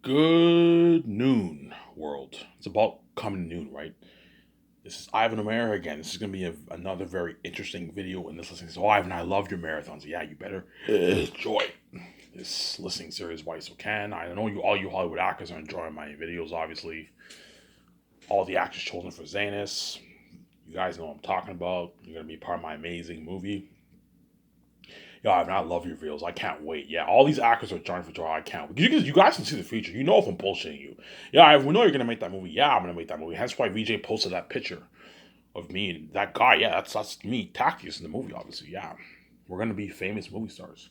Good noon, world. It's about coming noon, right? This is Ivan O'Mara again. This is going to be another very interesting video in this listening. So, Ivan, I love your marathons. Yeah, you better enjoy this listening series while you can. I know all you Hollywood actors are enjoying my videos, obviously. All the actors chosen for Zanus. You guys know what I'm talking about. You're going to be part of my amazing movie. Yeah, I love your reels. I can't wait. Yeah, all these actors are trying for joy. I can't wait. You guys can see the future. You know if I'm bullshitting you. Yeah, we know you're gonna make that movie. Yeah, I'm gonna make that movie. Hence why VJ posted that picture of me and that guy. Yeah, that's me, Tactius in the movie. Obviously, yeah, we're gonna be famous movie stars.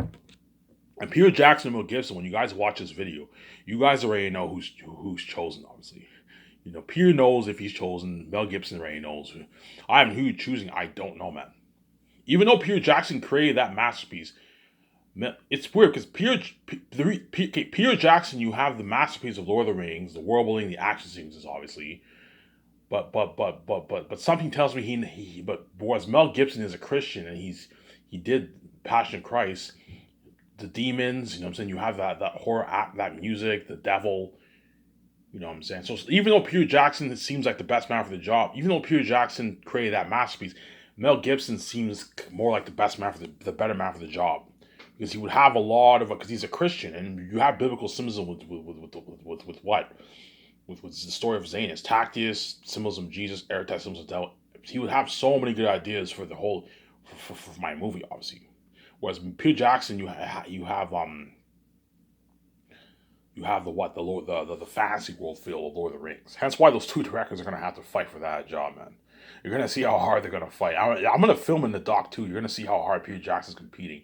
And Peter Jackson and Mel Gibson. When you guys watch this video, you guys already know who's chosen. Obviously, you know Peter knows if he's chosen. Mel Gibson already knows. I'm who you're choosing. I don't know, man. Even though Peter Jackson created that masterpiece, it's weird because Peter Jackson, you have the masterpiece of Lord of the Rings, the world building, the action sequences, obviously. But something tells me but whereas Mel Gibson is a Christian and he did Passion of Christ, the demons, you know what I'm saying? You have that horror act, that music, the devil, you know what I'm saying? So even though Peter Jackson seems like the best man for the job, even though Peter Jackson created that masterpiece, Mel Gibson seems more like the best man for the better man for the job, because he would have a lot of because he's a Christian and you have biblical symbolism with what with the story of Zanus, Tactius, symbolism of Jesus, Eretas, symbols of devil. He would have so many good ideas for the whole for my movie, obviously. Whereas Peter Jackson, you have the what the Lord the fantasy world feel of Lord of the Rings. Hence why those two directors are gonna have to fight for that job, man. You're gonna see how hard they're gonna fight. I'm gonna film in the doc too. You're gonna see how hard Peter Jackson's competing.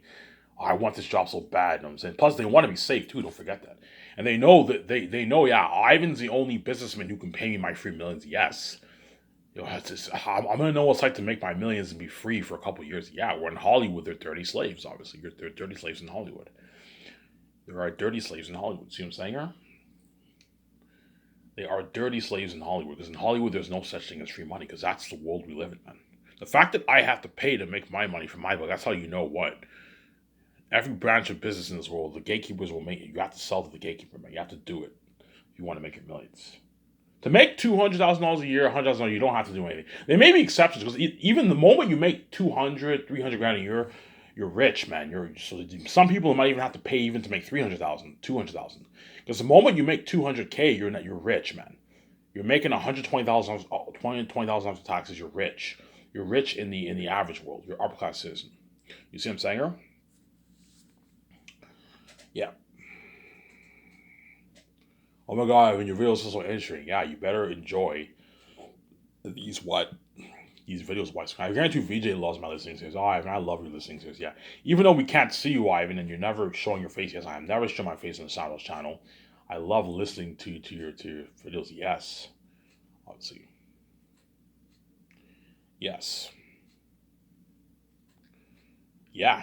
Oh, I want this job so bad. You know what I'm saying? Plus, they want to be safe too. Don't forget that. And they know that they know. Yeah, Ivan's the only businessman who can pay me my free millions. Yes. You know, I'm gonna know what it's like to make my millions and be free for a couple years. Yeah, we're in Hollywood. They're dirty slaves. Obviously, they're dirty slaves in Hollywood. There are dirty slaves in Hollywood. See what I'm saying here? They are dirty slaves in Hollywood, because in Hollywood there's no such thing as free money, because that's the world we live in, man. The fact that I have to pay to make my money from my book, that's how you know what. Every branch of business in this world, the gatekeepers will make it. You have to sell to the gatekeeper, man. You have to do it if you want to make your millions. To make $200,000 a year, $100,000, you don't have to do anything. There may be exceptions, because even the moment you make 200, 300 grand a year, you're rich, man. So some people might even have to pay even to make 300,000, 200,000. Because the moment you make 200K, you're rich, man. You're making $120,000, $20,000 after taxes. You're rich. You're rich in the average world. You're upper class citizen. You see what I'm saying here? Yeah. Oh my God, when your videos are so interesting, yeah, you better enjoy these what these videos. What I guarantee VJ loves my listening series. Oh, Ivan, I love your listening series. Yeah, even though we can't see you, Ivan, and you're never showing your face. Yes, I am never showing my face on the Soundhouse channel. I love listening to your videos. Yes, obviously. Yes. Yeah.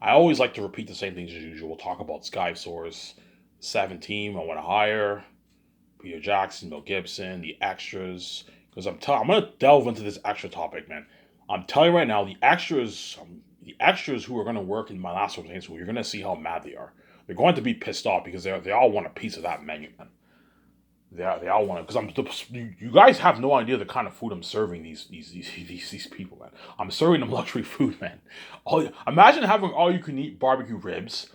I always like to repeat the same things as usual. We'll talk about Sky Source, 17, I Want to Hire, Peter Jackson, Mel Gibson, the extras. Because I'm gonna delve into this extra topic, man. I'm telling you right now, the extras who are gonna work in my last one school, you're gonna see how mad they are. They're going to be pissed off because they all want a piece of that menu, man. They all want it, because you guys have no idea the kind of food I'm serving these people, man. I'm serving them luxury food, man. Imagine having all you can eat barbecue ribs.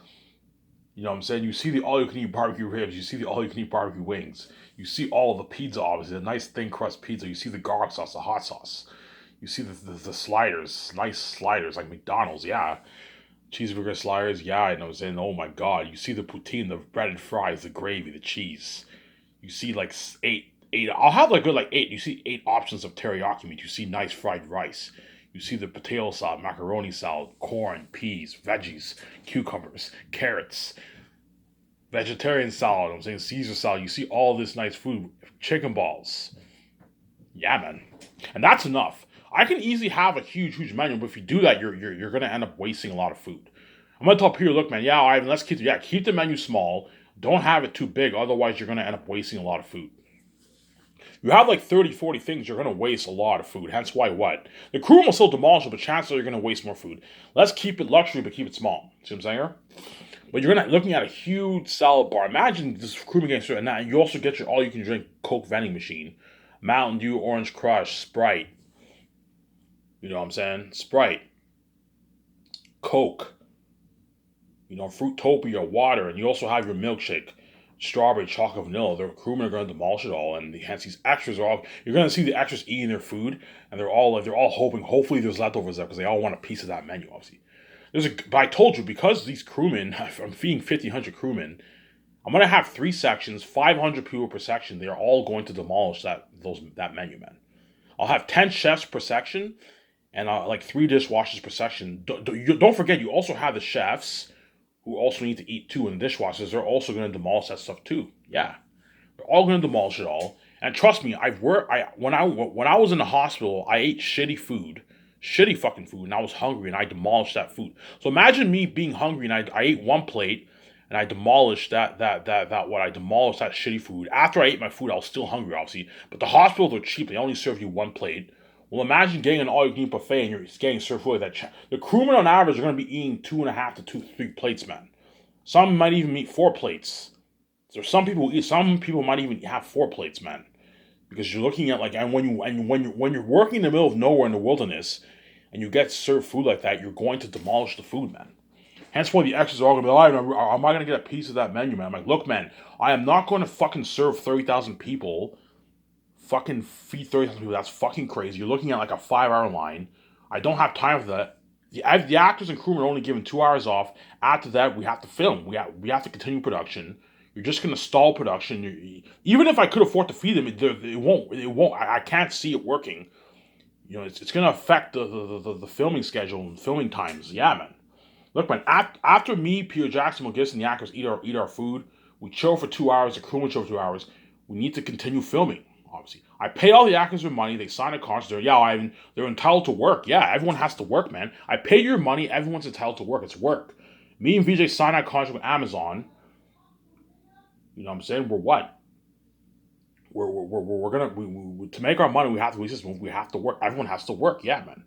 You know what I'm saying? You see the all you can eat barbecue ribs. You see the all you can eat barbecue wings. You see all the pizza, obviously, the nice thin crust pizza. You see the garlic sauce, the hot sauce. You see the sliders, nice sliders like McDonald's, yeah. Cheeseburger sliders, yeah. You know what I'm saying? Oh my God. You see the poutine, the breaded fries, the gravy, the cheese. You see like eight. I'll have like good like eight. You see 8 options of teriyaki meat. You see nice fried rice. You see the potato salad, macaroni salad, corn, peas, veggies, cucumbers, carrots, vegetarian salad. I'm saying Caesar salad. You see all this nice food, chicken balls. Yeah, man, and that's enough. I can easily have a huge menu, but if you do that, you're gonna end up wasting a lot of food. I'm gonna tell Peter, look, man, yeah, Ivan, let's keep the menu small. Don't have it too big, otherwise you're gonna end up wasting a lot of food. You have like 30, 40 things, you're going to waste a lot of food. Hence why what? The crew will still demolish it, but chances are you're going to waste more food. Let's keep it luxury, but keep it small. See what I'm saying here? But you're gonna looking at a huge salad bar. Imagine this crewman getting served, and now you also get your all you can drink Coke vending machine, Mountain Dew, Orange Crush, Sprite. You know what I'm saying? Sprite, Coke, Fruitopia, water, and you also have your milkshake, strawberry, chocolate, vanilla. The crewmen are going to demolish it all, and hence these extras are all. You're going to see the extras eating their food, and they're all hoping. Hopefully, there's leftovers there because they all want a piece of that menu. Obviously, but I told you because these crewmen, I'm feeding 1,500 crewmen. I'm going to have 3 sections, 500 people per section. They are all going to demolish that menu, man. I'll have 10 chefs per section, and like 3 dishwashers per section. Don't forget, you also have the chefs who also need to eat too, and the dishwashers. They're also going to demolish that stuff too. Yeah, they're all going to demolish it all. And trust me, when I was in the hospital, I ate shitty fucking food, and I was hungry, and I demolished that food. So imagine me being hungry, and I ate one plate, and I demolished I demolished that shitty food. After I ate my food, I was still hungry, obviously. But the hospitals are cheap; they only serve you one plate. Well, imagine getting an all-you-can-eat buffet and you're getting served food like that. The crewmen on average are going to be eating 2.5 to 3 plates, man. Some might even eat 4 plates. There's some people who eat. Some people might even have 4 plates, man. Because you're looking at like, and when you're working in the middle of nowhere in the wilderness, and you get served food like that, you're going to demolish the food, man. Hence why the extras are all going to be like, am I going to get a piece of that menu, man? I'm like, look, man, I am not going to fucking serve 30,000 people. Fucking feed 30,000 people. That's fucking crazy. You're looking at like a 5-hour line. I don't have time for that. The actors and crewmen are only given 2 hours off. After that, we have to film. We have to continue production. You're just gonna stall production. Even if I could afford to feed them, it won't. I can't see it working. It's gonna affect the filming schedule and filming times. Yeah, man. Look, man. After me, Peter Jackson, Mel Gibson, the actors eat our food. We chill for 2 hours. The crewmen chill for 2 hours. We need to continue filming. Obviously, I pay all the actors with money. They sign a contract. They're entitled to work. Yeah, everyone has to work, man. I pay your money. Everyone's entitled to work. It's work. Me and VJ signed that contract with Amazon. You know what I'm saying? We're what? We're gonna to make our money. We have to work. Everyone has to work. Yeah, man.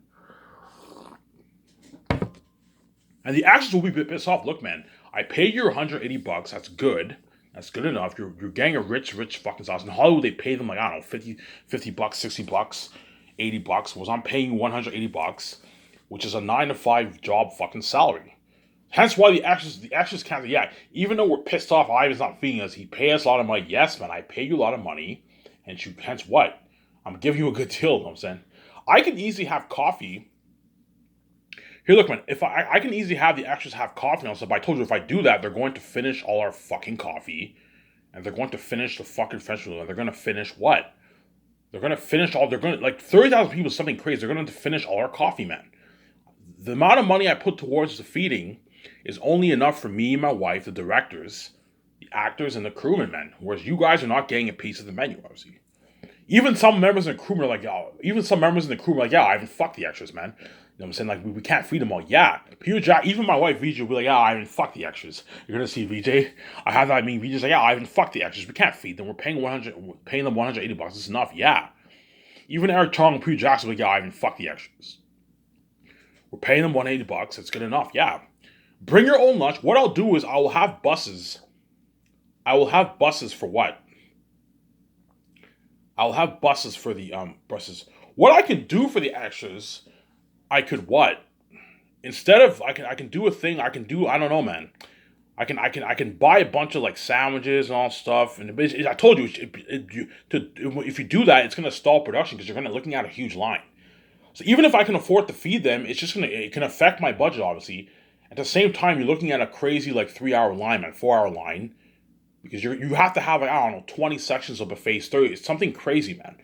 And the actors will be a bit pissed off. Look, man, I paid you $180. That's good. That's good enough. You're getting a rich fucking sauce. In Hollywood, they pay them like, I don't know, $50, $60, $80. Was I'm paying you $180, which is a 9 to 5 job fucking salary. Hence why the actors can't. Yeah, even though we're pissed off, Ivan's not feeding us. He pay us a lot of money. Yes, man, I pay you a lot of money, and hence what? I'm giving you a good deal. You know what I'm saying? I can easily have coffee. Here, look, man, if I can easily have the extras have coffee and stuff, but I told you if I do that, they're going to finish all our fucking coffee, and they're going to finish the fucking French vanilla. They're going to finish what? They're going to finish like 30,000 people is something crazy. They're going to finish all our coffee, man. The amount of money I put towards the feeding is only enough for me, my wife, the directors, the actors, and the crewmen, man. Whereas you guys are not getting a piece of the menu, obviously. Even some members in the crewmen are like, yeah, I haven't fucked the extras, man. You know what I'm saying? Like, we can't feed them all. Yeah. Peter Jack, even my wife, VJ, will be like, yeah, I haven't fucked the extras. You're going to see VJ's like, yeah, I haven't fucked the extras. We can't feed them. We're paying them $180. It's enough. Yeah. Even Eric Chong and Peter Jackson will be like, yeah, I haven't fucked the extras. We're paying them $180. It's good enough. Yeah. Bring your own lunch. What I'll do is I will have buses. I will have buses for what? I'll have buses for the buses. What I can do for the extras, I could what? Instead of I can do a thing. I don't know, man. I can buy a bunch of like sandwiches and all stuff. And I told you, if you do that, it's gonna stall production because you're looking at a huge line. So even if I can afford to feed them, it can affect my budget obviously. At the same time, you're looking at a crazy like 3-hour line, man, 4-hour line. Because you have to have, like, I don't know, 20 sections of buffets, 30. It's something crazy, man.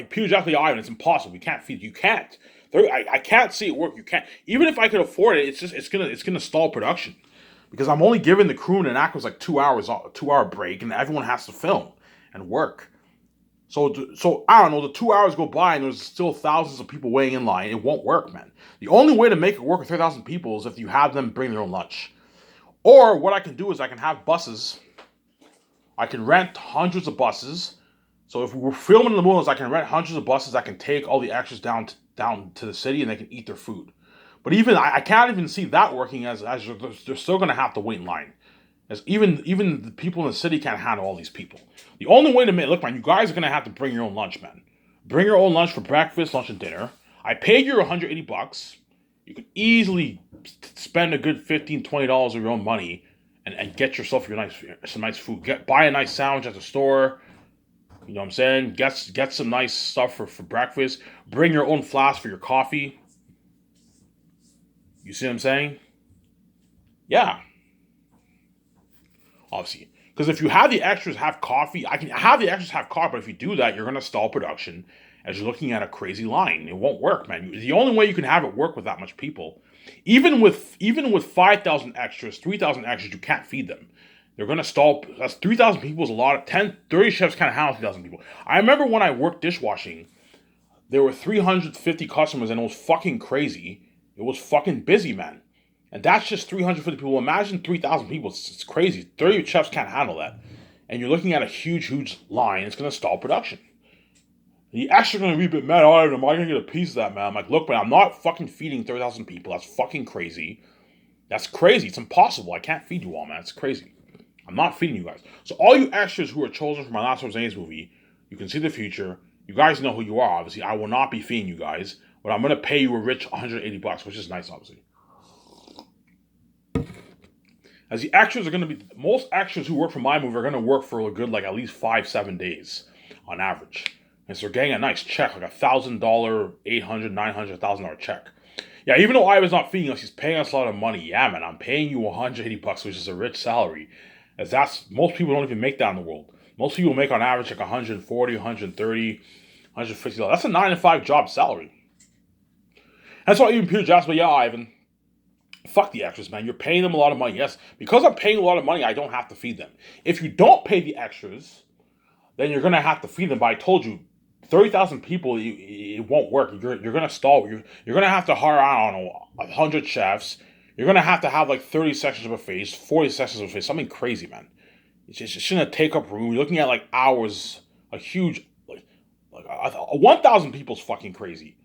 Peter Jackson, Ivan, it's impossible. We can't feed. You can't. I can't see it work. You can't. Even if I could afford it, it's gonna stall production. Because I'm only giving the crew and actors like 2 hours, 2-hour break, and everyone has to film and work. So I don't know. The 2 hours go by and there's still thousands of people waiting in line. It won't work, man. The only way to make it work with 3,000 people is if you have them bring their own lunch. Or what I can do is I can have buses. I can rent hundreds of buses. So if we're filming in the wilderness, I can rent hundreds of buses that can take all the extras down to the city and they can eat their food. But even I can't even see that working as they're still going to have to wait in line. As even the people in the city can't handle all these people. The only way to make look, man, you guys are going to have to bring your own lunch, man. Bring your own lunch for breakfast, lunch, and dinner. I paid you $180. You could easily spend a good $15-20 of your own money and get yourself some nice food. Buy a nice sandwich at the store. You know what I'm saying? Get some nice stuff for breakfast. Bring your own flask for your coffee. You see what I'm saying? Yeah. Obviously. Because if you have the extras have coffee, I can have the extras have coffee, but if you do that, you're going to stall production as you're looking at a crazy line. It won't work, man. The only way you can have it work with that much people, even with 5,000 extras, 3,000 extras, you can't feed them. They're going to stall. That's 3,000 people is a lot of 30 chefs can't handle 3,000 people. I remember when I worked dishwashing, there were 350 customers and it was fucking crazy. It was fucking busy, man. And that's just 350 people. Imagine 3,000 people. It's crazy. 30 chefs can't handle that. And you're looking at a huge line. It's going to stall production. The extra going to be a bit mad. Am I going to get a piece of that, man? I'm like, look, man, I'm not fucking feeding 30,000 people. That's fucking crazy. That's crazy. It's impossible. I can't feed you all, man. It's crazy. I'm not feeding you guys. So all you extras who are chosen for my Last Rosés movie, you can see the future. You guys know who you are, obviously. I will not be feeding you guys. But I'm going to pay you a rich $180, which is nice, obviously. As the extras are going to be, most extras who work for my movie are going to work for a good, like, at least 5-7 days on average. And so they're getting a nice check, like $1,000, $800, $900, $1,000 check. Yeah, even though I was not feeding us, he's paying us a lot of money. Yeah, man, I'm paying you $180, which is a rich salary. As most people don't even make that in the world. Most people make on average like $140, $130, $150. That's a 9-to-5 job salary. That's why even Peter Jackson, but yeah, Ivan, fuck the extras, man. You're paying them a lot of money. Yes, because I'm paying a lot of money, I don't have to feed them. If you don't pay the extras, then you're going to have to feed them. But I told you, 30,000 people, it won't work. You're going to stall. You're going to have to hire, I don't know, 100 chefs. You're going to have like 30 sections of buffets, 40 sections of buffets, something crazy, man. It's shouldn't take up room. You're looking at like hours, a huge, like 1,000 people's fucking crazy.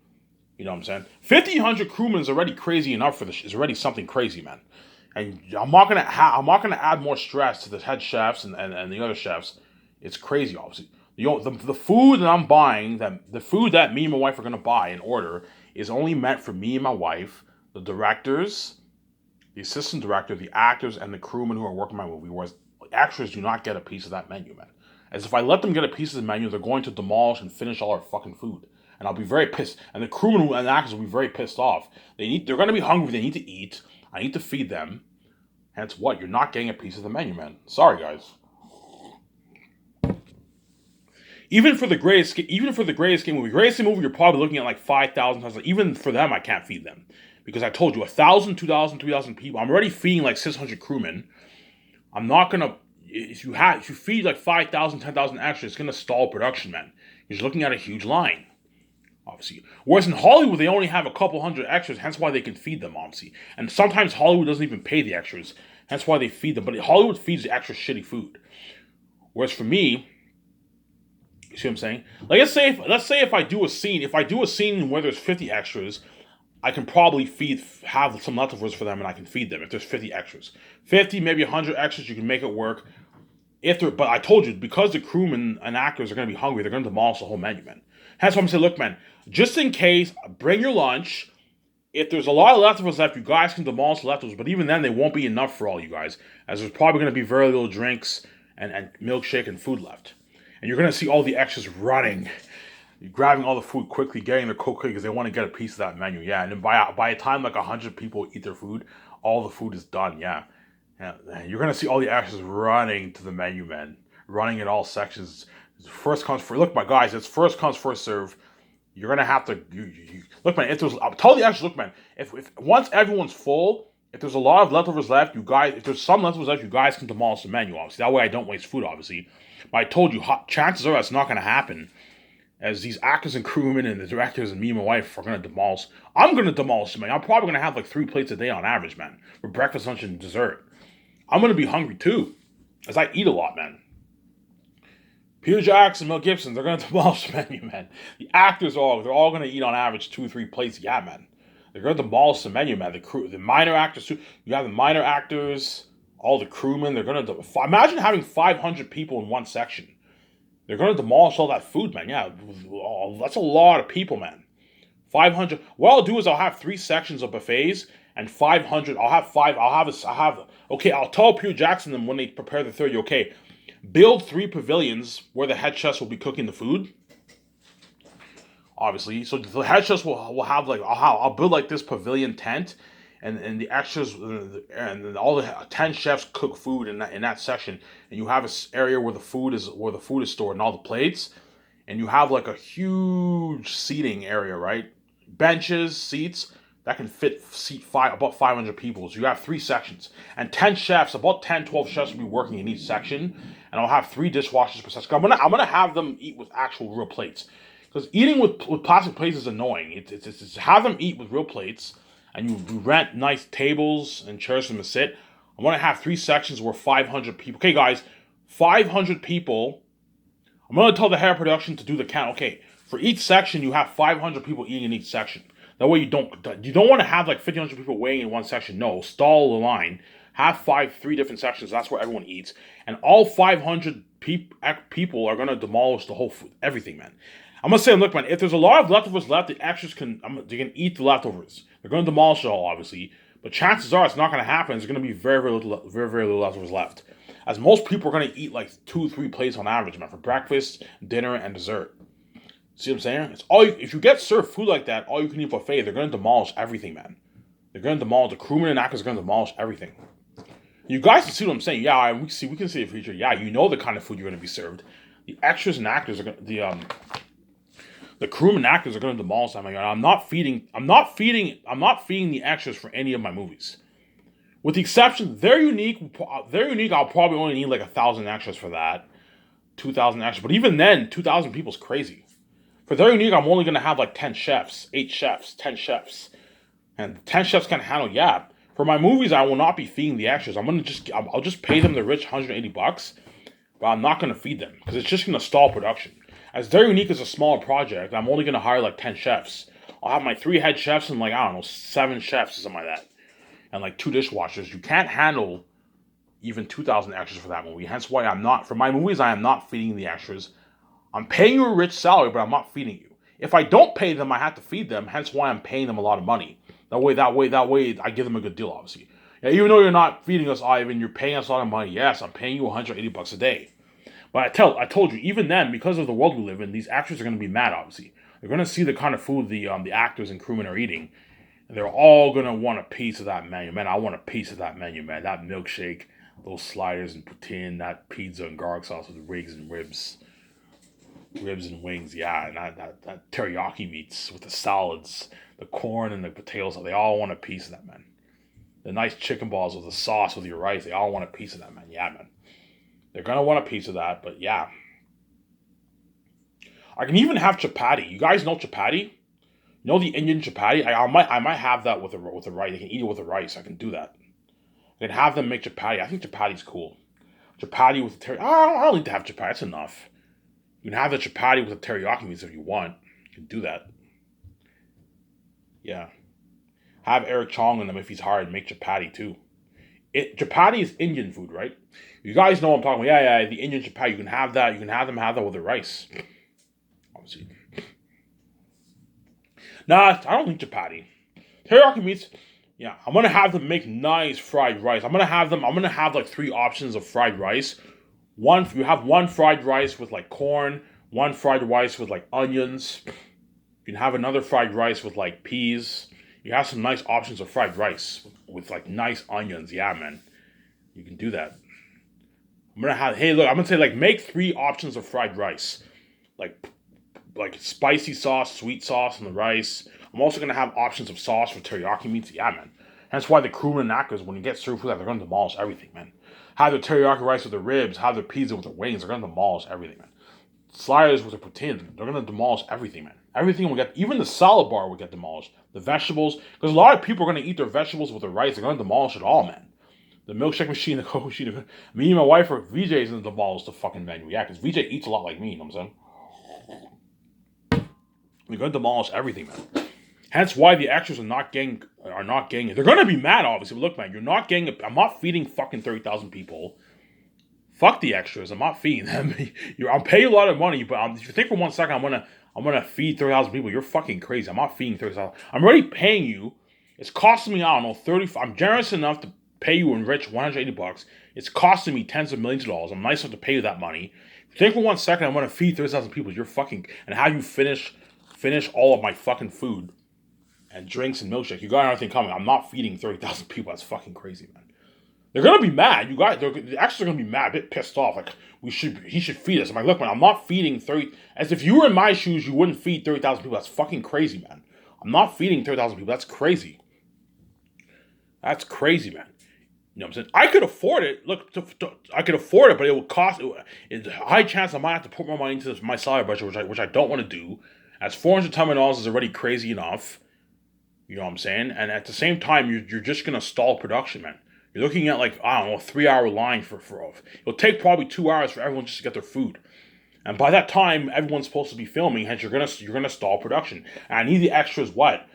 You know what I'm saying? 1,500 crewmen is already crazy enough for this. Is already something crazy, man. And I'm not gonna add more stress to the head chefs and the other chefs. It's crazy, obviously. The food that I'm buying, the food that me and my wife are gonna buy and order is only meant for me and my wife, the directors, the assistant director, the actors, and the crewmen who are working my movie. Whereas extras do not get a piece of that menu, man. As if I let them get a piece of the menu, they're going to demolish and finish all our fucking food. And I'll be very pissed. And the crewmen and the actors will be very pissed off. They're going to be hungry. They need to eat. I need to feed them. Hence what? You're not getting a piece of the menu, man. Sorry, guys. Even for the greatest game movie, you're probably looking at like 5,000. Even for them, I can't feed them. Because I told you, 1,000, 2,000, 3,000 people. I'm already feeding like 600 crewmen. I'm not going to... If you feed like 5,000, 10,000 extra, it's going to stall production, man. You're looking at a huge line. Obviously. Whereas in Hollywood, they only have a couple hundred extras, hence why they can feed them, obviously. And sometimes Hollywood doesn't even pay the extras, hence why they feed them. But Hollywood feeds the extra shitty food. Whereas for me, you see what I'm saying? Like, let's say if I do a scene where there's 50 extras, I can probably have some leftovers for them and I can feed them if there's 50 extras. 50, maybe 100 extras, you can make it work. But I told you, because the crewmen and actors are going to be hungry, they're going to demolish the whole menu, man. Hence why I'm saying, look, man, just in case, bring your lunch. If there's a lot of leftovers left, you guys can demolish the leftovers. But even then, they won't be enough for all you guys, as there's probably going to be very little drinks and milkshake and food left. And you're going to see all the extras running, grabbing all the food quickly, getting their coat quickly because they want to get a piece of that menu. Yeah, and then by the time like 100 people eat their food, all the food is done. Yeah. You're going to see all the extras running to the menu, man. Running in all sections. First comes first. Look, my guys, it's first comes, first serve. You're going to have to... look, man, tell the extras, look, man, if once everyone's full, if there's a lot of leftovers left, if there's some leftovers left, you guys can demolish the menu, obviously. That way I don't waste food, obviously. But I told you, chances are that's not going to happen. As these actors and crewmen and the directors and me and my wife are going to demolish. I'm going to demolish the menu. I'm probably going to have like 3 plates a day on average, man. For breakfast, lunch, and dessert. I'm going to be hungry too, as I eat a lot, man. Peter Jackson, Mel Gibson, they're going to demolish the menu, man. The actors they're all going to eat on average 2 or 3 plates. Yeah, man. They're gonna demolish the menu, man. The crew, the minor actors. You have the minor actors, all the crewmen. They're gonna imagine having 500 people in one section. They're gonna demolish all that food, man. Yeah, that's a lot of people, man. 500. What I'll do is I'll have 3 sections of buffets and 500. I'll have five. I'll have. Okay, I'll tell Peter Jackson them when they prepare the 30. Okay, build 3 pavilions where the head chefs will be cooking the food. Obviously, so the head chefs will have like I'll build like this pavilion tent, and the extras and all the 10 chefs cook food in that section, and you have a area where the food is stored and all the plates, and you have like a huge seating area, right? Benches, seats that can seat about 500 people. So you have 3 sections and 10 chefs, about 10-12 chefs will be working in each section, and I'll have 3 dishwashers per section. I'm gonna have them eat with actual real plates. Because eating with plastic plates is annoying. It's have them eat with real plates, and you rent nice tables and chairs for them to sit. I want to have 3 sections where 500 people. Okay, guys, 500 people. I'm going to tell the hair production to do the count. Okay, for each section, you have 500 people eating in each section. That way, you don't want to have like 1,500 people weighing in one section. No, stall the line. Have 3 different sections. That's where everyone eats, and all 500 people are going to demolish the whole food, everything, man. I'm gonna say, look, man, if there's a lot of leftovers left, the extras they can eat the leftovers. They're gonna demolish it all, obviously, but chances are it's not gonna happen. There's gonna be very, very little leftovers left, as most people are gonna eat like 2-3 plates on average, man, for breakfast, dinner, and dessert. See what I'm saying? It's all if you get served food like that, all you can eat buffet, they're gonna demolish everything, man. They're gonna demolish the crewmen and actors are gonna demolish everything. You guys can see what I'm saying. Yeah, we can see the future. Yeah, you know the kind of food you're gonna be served. The extras and actors are gonna the crewmen and actors are going to demolish that. I'm not feeding the extras for any of my movies, with the exception they're unique. I'll probably only need like 1,000 extras for that, 2,000 extras. But even then, 2,000 people is crazy. For they're unique, I'm only going to have like 10 chefs, 8 chefs, 10 chefs, and 10 chefs can handle. Yeah, for my movies, I will not be feeding the extras. I'll just pay them the rich $180, but I'm not going to feed them because it's just going to stall production. As Very Unique is a smaller project, I'm only going to hire like 10 chefs. I'll have my 3 head chefs and like, I don't know, 7 chefs or something like that. And like 2 dishwashers. You can't handle even 2,000 extras for that movie. Hence why for my movies, I am not feeding the extras. I'm paying you a rich salary, but I'm not feeding you. If I don't pay them, I have to feed them. Hence why I'm paying them a lot of money. That way, I give them a good deal, obviously. Yeah, even though you're not feeding us, Ivan, you're paying us a lot of money. Yes, I'm paying you $180 a day. But I told you, even then, because of the world we live in, these actors are going to be mad, obviously. They're going to see the kind of food the actors and crewmen are eating. And they're all going to want a piece of that menu. Man, I want a piece of that menu, man. That milkshake, those sliders and poutine, that pizza and garlic sauce with ribs and wings, yeah. And that teriyaki meats with the salads, the corn and the potatoes. They all want a piece of that, man. The nice chicken balls with the sauce with your rice. They all want a piece of that, man. Yeah, man. They're going to want a piece of that, but yeah. I can even have chapati. You guys know chapati? You know the Indian chapati? I might have that with the rice. They can eat it with the rice. I can do that. I can have them make chapati. I think chapati's cool. Chapati with the teriyaki. I don't need to have chapati. That's enough. You can have the chapati with the teriyaki meats if you want. You can do that. Yeah. Have Eric Chong in them if he's hired. Make chapati too. Chapati is Indian food, right? You guys know what I'm talking about. Yeah, the Indian chapati. You can have that. You can have them have that with the rice. Obviously. Nah, I don't need chapati. Teriyaki meats. Yeah, I'm gonna have them make nice fried rice. I'm gonna have like 3 options of fried rice. You have one fried rice with like corn. One fried rice with like onions. You can have another fried rice with like peas. You have some nice options of fried rice with like nice onions. Yeah, man. You can do that. I'm gonna say like make 3 options of fried rice. Like spicy sauce, sweet sauce on the rice. I'm also gonna have options of sauce for teriyaki meats. Yeah, man. That's why the crewmen and actors, when you get served food, they're gonna demolish everything, man. Have the teriyaki rice with the ribs, have the pizza with the wings, they're gonna demolish everything, man. Sliders with the poutine, they're gonna demolish everything, man. Everything will get, even the salad bar will get demolished. The vegetables, because a lot of people are gonna eat their vegetables with the rice, they're gonna demolish it all, man. The milkshake machine, the Coke machine, me and my wife are VJ's gonna demolish the fucking menu. Yeah, because VJ eats a lot like me, you know what I'm saying? We're gonna demolish everything, man. Hence why the extras are not getting it. They're gonna be mad, obviously. But look, man, you're not getting it. I'm not feeding fucking 30,000 people. Fuck the extras. I'm not feeding them. I'm paying a lot of money, but if you think for 1 second I'm gonna feed 30,000 people, you're fucking crazy. I'm not feeding 30,000. I'm already paying you. It's costing me, I don't know, 30. I'm generous enough to pay you in rich $180. It's costing me tens of millions of dollars. I'm nice enough to pay you that money. If you think for 1 second I'm gonna feed 30,000 people, you're fucking, and have you finish all of my fucking food and drinks and milkshake. You got anything coming. I'm not feeding 30,000 people. That's fucking crazy, man. They're gonna be mad. The extras are gonna be mad, a bit pissed off. Like he should feed us. I'm like, look, man, I'm not feeding 30. As if you were in my shoes, you wouldn't feed 30,000 people. That's fucking crazy, man. I'm not feeding 30,000 people. That's crazy. That's crazy, man. You know what I'm saying? I could afford it. Look, I could afford it, but it would cost. It's a high chance I might have to put more money into my salary budget, which I don't want to do. As $410 is already crazy enough. You know what I'm saying? And at the same time, you're just gonna stall production, man. You're looking at like, I don't know, a 3 hour line for it'll take probably 2 hours for everyone just to get their food. And by that time, everyone's supposed to be filming, hence you're gonna stall production. And I need the extras what?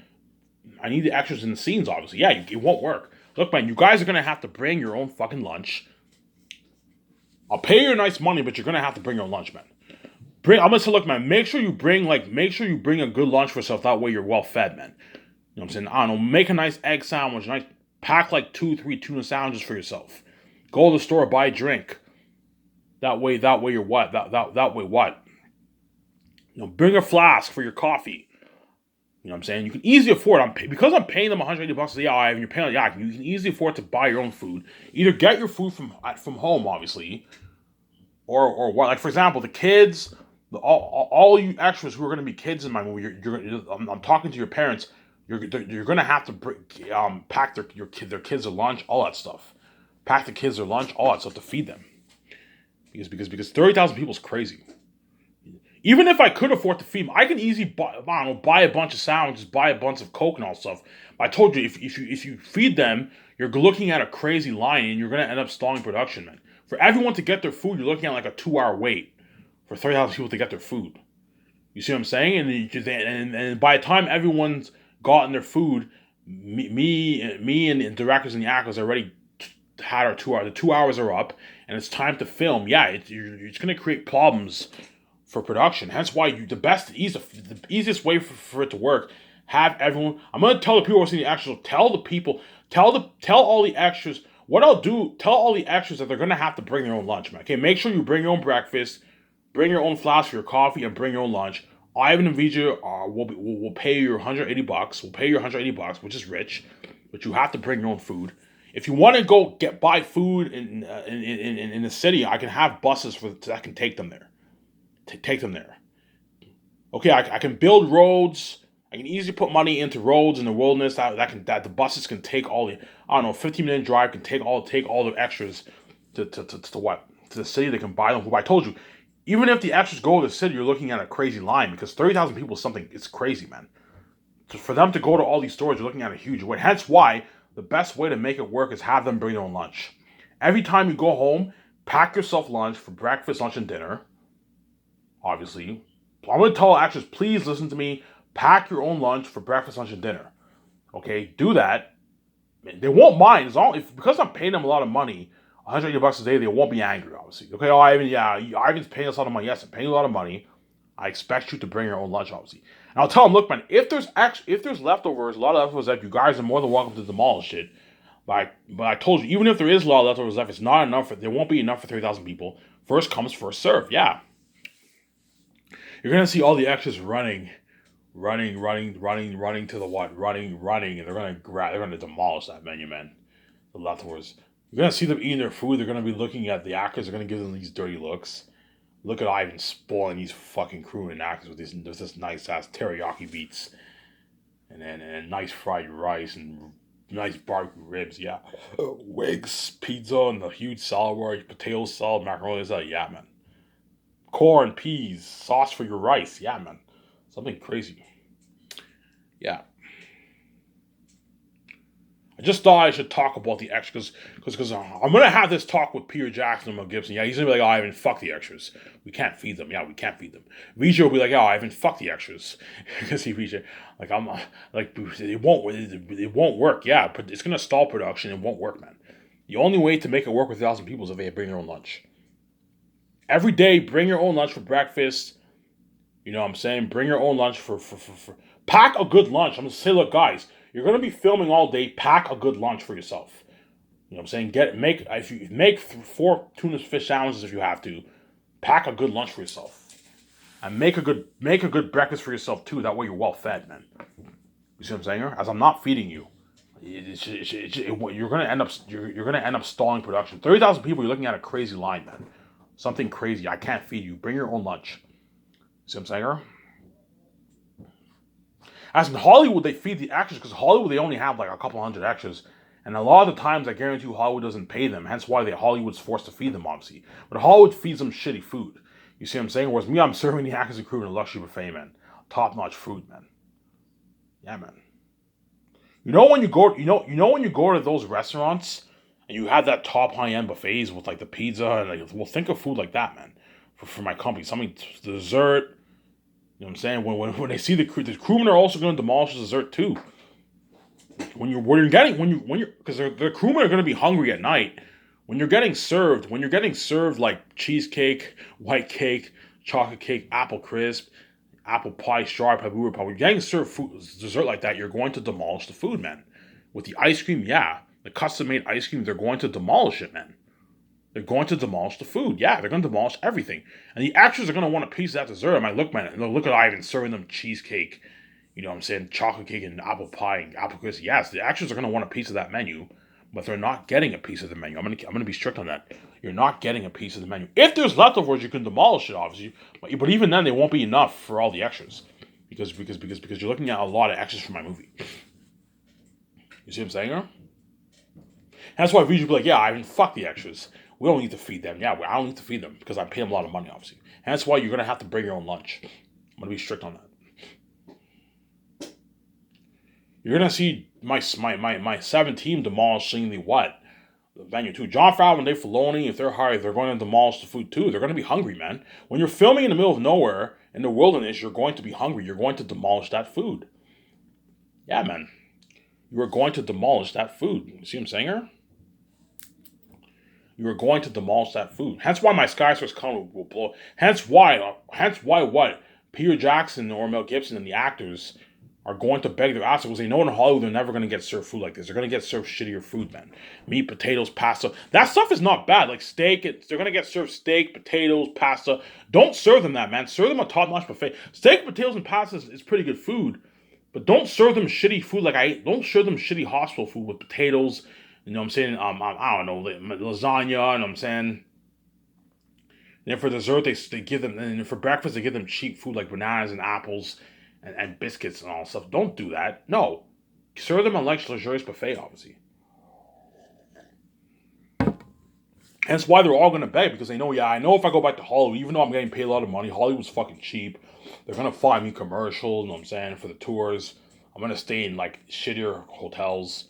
I need the extras in the scenes, obviously. Yeah, it won't work. Look, man, you guys are gonna have to bring your own fucking lunch. I'll pay you nice money, but you're gonna have to bring your own lunch, man. I'm gonna say, look, man, make sure you bring a good lunch for yourself. That way you're well fed, man. You know what I'm saying? I don't know, make a nice egg sandwich, pack like 2-3 tuna sandwiches for yourself. Go to the store, buy a drink. That way you're what? That way what? You know, bring a flask for your coffee. You know what I'm saying? You can easily afford. Because I'm paying them $180 a day. And you're paying, you can easily afford to buy your own food. Either get your food from home, obviously, or what? Like for example, the kids, all you extras who are going to be kids in my movie. I'm talking to your parents. You're gonna have to pack their kids their lunch, all that stuff. Pack the kids their lunch, all that stuff to feed them. Because 30,000 people is crazy. Even if I could afford to feed them, I could easily buy a bunch of sandwiches, buy a bunch of Coke and all stuff. But I told you, if you feed them, you're looking at a crazy line and you're gonna end up stalling production, man. For everyone to get their food, you're looking at like a 2 hour wait for 30,000 people to get their food. You see what I'm saying? And by the time everyone's gotten their food, me and the directors and the actors already had our 2 hours. The 2 hours are up, and it's time to film. Yeah, it's going to create problems for production. Hence why the easiest way for it to work, have everyone. I'm going to tell the people who are seeing the extras. Tell all the extras. What I'll do, tell all the extras that they're going to have to bring their own lunch, man. Okay, make sure you bring your own breakfast, bring your own flask for your coffee, and bring your own lunch. Ivan and Vijay will pay you $180. We'll pay you $180, which is rich, but you have to bring your own food. If you want to go buy food in the city, I can have buses that can take them there. Take them there. Okay, I can build roads. I can easily put money into roads in the wilderness that the buses can take all the 15-minute drive can take all the extras to the city. They can buy them. But I told you, even if the extras go to the city, you're looking at a crazy line because 30,000 people is something. It's crazy, man. So for them to go to all these stores, you're looking at a huge wait. Hence why the best way to make it work is have them bring their own lunch. Every time you go home, pack yourself lunch for breakfast, lunch, and dinner. Obviously, I'm going to tell actors, please listen to me. Pack your own lunch for breakfast, lunch, and dinner. Okay, do that. They won't mind because I'm paying them a lot of money. $180 a day, they won't be angry, obviously. Okay, Ivan's paying us a lot of money. Yes, I'm paying a lot of money. I expect you to bring your own lunch, obviously. And I'll tell them, look, man, if there's leftovers, a lot of leftovers left, you guys are more than welcome to demolish it. But I told you, even if there is a lot of leftovers left, it's not enough. There won't be enough for 30,000 people. First comes, first serve. Yeah. You're gonna see all the extras running to the what? Running, and they're gonna demolish that menu, man. The leftovers. You're gonna see them eating their food. They're gonna be looking at the actors. They're gonna give them these dirty looks. Look at Ivan spoiling these fucking crewmen actors with this nice ass teriyaki beats, and nice fried rice and nice barbecue ribs. Yeah, wigs, pizza, and the huge salad bar, potato salad, macaroni salad. Yeah, man. Corn, peas, sauce for your rice. Yeah, man. Something crazy. Yeah. I just thought I should talk about the extras because I'm gonna have this talk with Peter Jackson and Mel Gibson. Yeah, he's gonna be like, "Oh, Ivan, fuck the extras. We can't feed them. Yeah, we can't feed them." Vijay will be like, "Oh, Ivan, fuck the extras," because he Vijay like I'm like it won't work. Yeah, but it's gonna stall production. It won't work, man. The only way to make it work with 1,000 people is if they bring their own lunch. Every day, bring your own lunch for breakfast. You know what I'm saying? Bring your own lunch for pack a good lunch. I'm gonna say, look, guys, you're gonna be filming all day. Pack a good lunch for yourself. You know what I'm saying? If you make 4 tuna fish sandwiches if you have to. Pack a good lunch for yourself, and make a good breakfast for yourself too. That way you're well fed, man. You see what I'm saying? As I'm not feeding you, you're gonna end up stalling production. 30,000 people. You're looking at a crazy line, man. Something crazy. I can't feed you. Bring your own lunch. See what I'm saying? As in Hollywood, they feed the extras because Hollywood they only have like a couple hundred extras, and a lot of the times I guarantee you Hollywood doesn't pay them. Hence why Hollywood's forced to feed them, obviously. But Hollywood feeds them shitty food. You see what I'm saying? Whereas me, I'm serving the actors and crew in a luxury buffet, man. Top notch food, man. Yeah, man. You know when you go, when you go to those restaurants and you have that top high end buffets with like the pizza and like, well, think of food like that, man. For my company, something dessert. You know what I'm saying? When they see the crewmen are also going to demolish the dessert too. When you're because the crewmen are going to be hungry at night. When you're getting served like cheesecake, white cake, chocolate cake, apple crisp, apple pie, strawberry pie, blueberry pie. When you're getting served dessert like that, you're going to demolish the food, man. With the ice cream, yeah, the custom made ice cream, they're going to demolish it, man. They're going to demolish the food. Yeah, they're going to demolish everything. And the actors are going to want a piece of that dessert. I might look, man, and they'll look at Ivan serving them cheesecake, you know what I'm saying, chocolate cake and apple pie and apple crisp. Yes, the actors are going to want a piece of that menu, but they're not getting a piece of the menu. I'm going to be strict on that. You're not getting a piece of the menu. If there's leftovers, you can demolish it, obviously. But even then, they won't be enough for all the extras. Because you're looking at a lot of extras for my movie. You see what I'm saying, huh? That's why Vijay will be like, yeah, Ivan, fuck the extras. We don't need to feed them. Yeah, I don't need to feed them because I pay them a lot of money, obviously. And that's why you're going to have to bring your own lunch. I'm going to be strict on that. You're going to see my 7 team demolishing the what? The venue too. Jon Favreau and Dave Filoni, if they're hired, they're going to demolish the food too. They're going to be hungry, man. When you're filming in the middle of nowhere, in the wilderness, you're going to be hungry. You're going to demolish that food. Yeah, man. You are going to demolish that food. You see what I'm saying here? You are going to demolish that food. Hence why my Skyscraper's Con will blow. Hence why what? Peter Jackson or Mel Gibson and the actors are going to beg their ass because they know in Hollywood they're never going to get served food like this. They're going to get served shittier food, man. Meat, potatoes, pasta. That stuff is not bad. Like steak, they're going to get served steak, potatoes, pasta. Don't serve them that, man. Serve them a top-notch buffet. Steak, potatoes, and pasta is pretty good food. But don't serve them shitty food like I ate. Don't serve them shitty hospital food with potatoes. You know what I'm saying? I don't know, lasagna, you know what I'm saying? And then for dessert, they give them, and for breakfast, they give them cheap food like bananas and apples and biscuits and all stuff. Don't do that. No. Serve them a luxurious buffet, obviously. And that's why they're all going to beg, because they know, yeah, I know if I go back to Hollywood, even though I'm getting paid a lot of money, Hollywood's fucking cheap. They're going to find me commercials, you know what I'm saying, for the tours. I'm going to stay in, like, shittier hotels.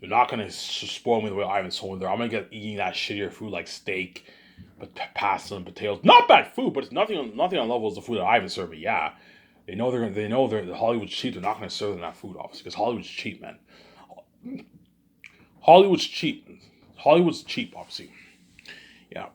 They're not going to spoil me the way Ivan sold there. I'm going to get eating that shittier food like steak, pasta and potatoes. Not bad food, but it's nothing on level as the food that Ivan served me. Yeah, they know the Hollywood's cheap. They're not going to serve them that food, obviously, because Hollywood's cheap, man. Hollywood's cheap. Hollywood's cheap, obviously. Yeah.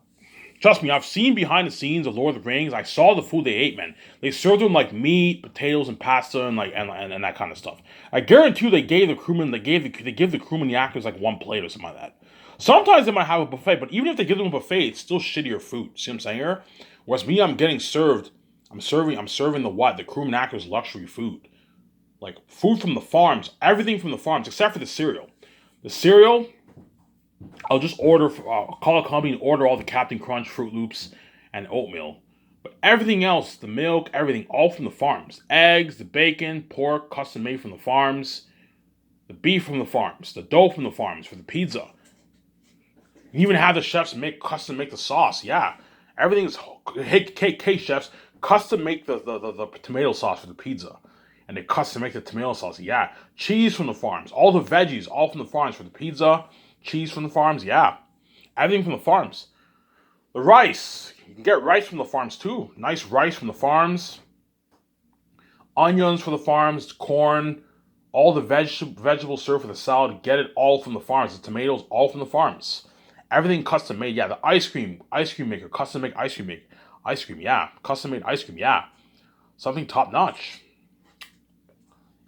Trust me, I've seen behind the scenes of Lord of the Rings. I saw the food they ate, man. They served them like meat, potatoes, and pasta, and like and that kind of stuff. I guarantee you, they give the crewmen the actors like one plate or something like that. Sometimes they might have a buffet, but even if they give them a buffet, it's still shittier food. See what I'm saying here? Whereas me, I'm serving the what? The crewmen actors luxury food, like food from the farms, everything from the farms except for the cereal. The cereal. I'll just call a company and order all the Captain Crunch, Fruit Loops, and oatmeal. But everything else, the milk, everything, all from the farms. Eggs, the bacon, pork, custom made from the farms. The beef from the farms. The dough from the farms for the pizza. You even have the chefs custom make the sauce. Yeah, everything is, hey chefs, custom make the tomato sauce for the pizza. and they custom make the tomato sauce. Yeah, cheese from the farms, all the veggies, all from the farms for the pizza. Cheese from the farms. Yeah, everything from the farms. The rice, you can get rice from the farms too. Nice rice from the farms. Onions for the farms, corn, all the vegetables served for the salad. Get it all from the farms. The tomatoes, all from the farms. Everything custom made. Yeah, the ice cream maker, custom make ice cream make. Ice cream, yeah. Custom made ice cream, yeah. Something top notch.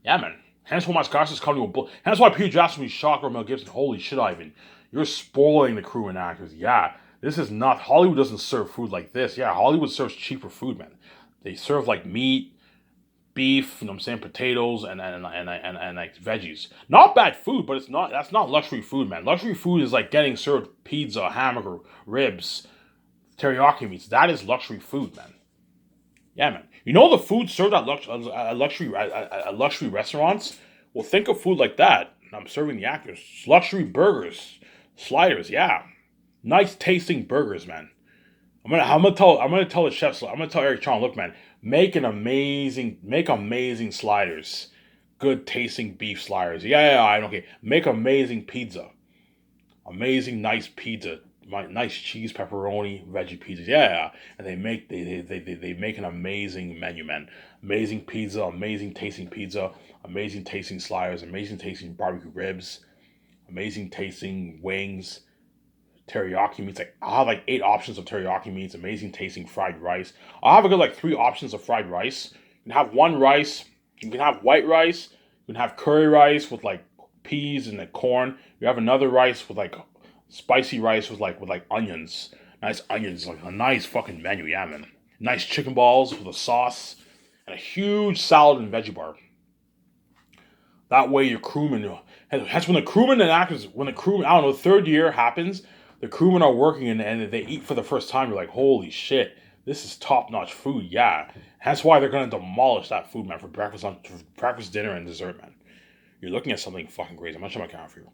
Yeah, man. Hence why Mascara's coming with hence why Peter Jackson will be shocked or Mel Gibson. Holy shit, Ivan. You're spoiling the crew and actors. Yeah. This is not Hollywood doesn't serve food like this. Yeah, Hollywood serves cheaper food, man. They serve like meat, beef, you know what I'm saying, potatoes and like veggies. Not bad food, but that's not luxury food, man. Luxury food is like getting served pizza, hamburger, ribs, teriyaki meats. That is luxury food, man. Yeah, man. You know the food served at luxury restaurants? Well, think of food like that. I'm serving the actors. Luxury burgers, sliders, yeah. Nice tasting burgers, man. I'm gonna tell the chefs. I'm gonna tell Eric Chong, look, man, make amazing sliders, good tasting beef sliders. Yeah, I don't care. Make amazing pizza, amazing nice pizza, nice cheese pepperoni veggie pizzas. Yeah, and they make an amazing menu, man. Amazing pizza, amazing tasting sliders, amazing tasting barbecue ribs, amazing tasting wings, teriyaki meats. Like I'll have like 8 options of teriyaki meats, amazing tasting fried rice. I'll have a good like 3 options of fried rice. You can have one rice, you can have white rice, you can have curry rice with like peas and like corn. You have another rice with like spicy rice with like onions. Nice onions, like a nice fucking menu, yeah man. Nice chicken balls with a sauce and a huge salad and veggie bar. That way your crewmen, that's when the crewmen and actors, when the crewmen, I don't know, third year happens, the crewmen are working and they eat for the first time. You're like, holy shit, this is top notch food. Yeah, that's why they're gonna demolish that food, man, for breakfast, dinner, and dessert, man. You're looking at something fucking crazy. I'm gonna shut my camera for you.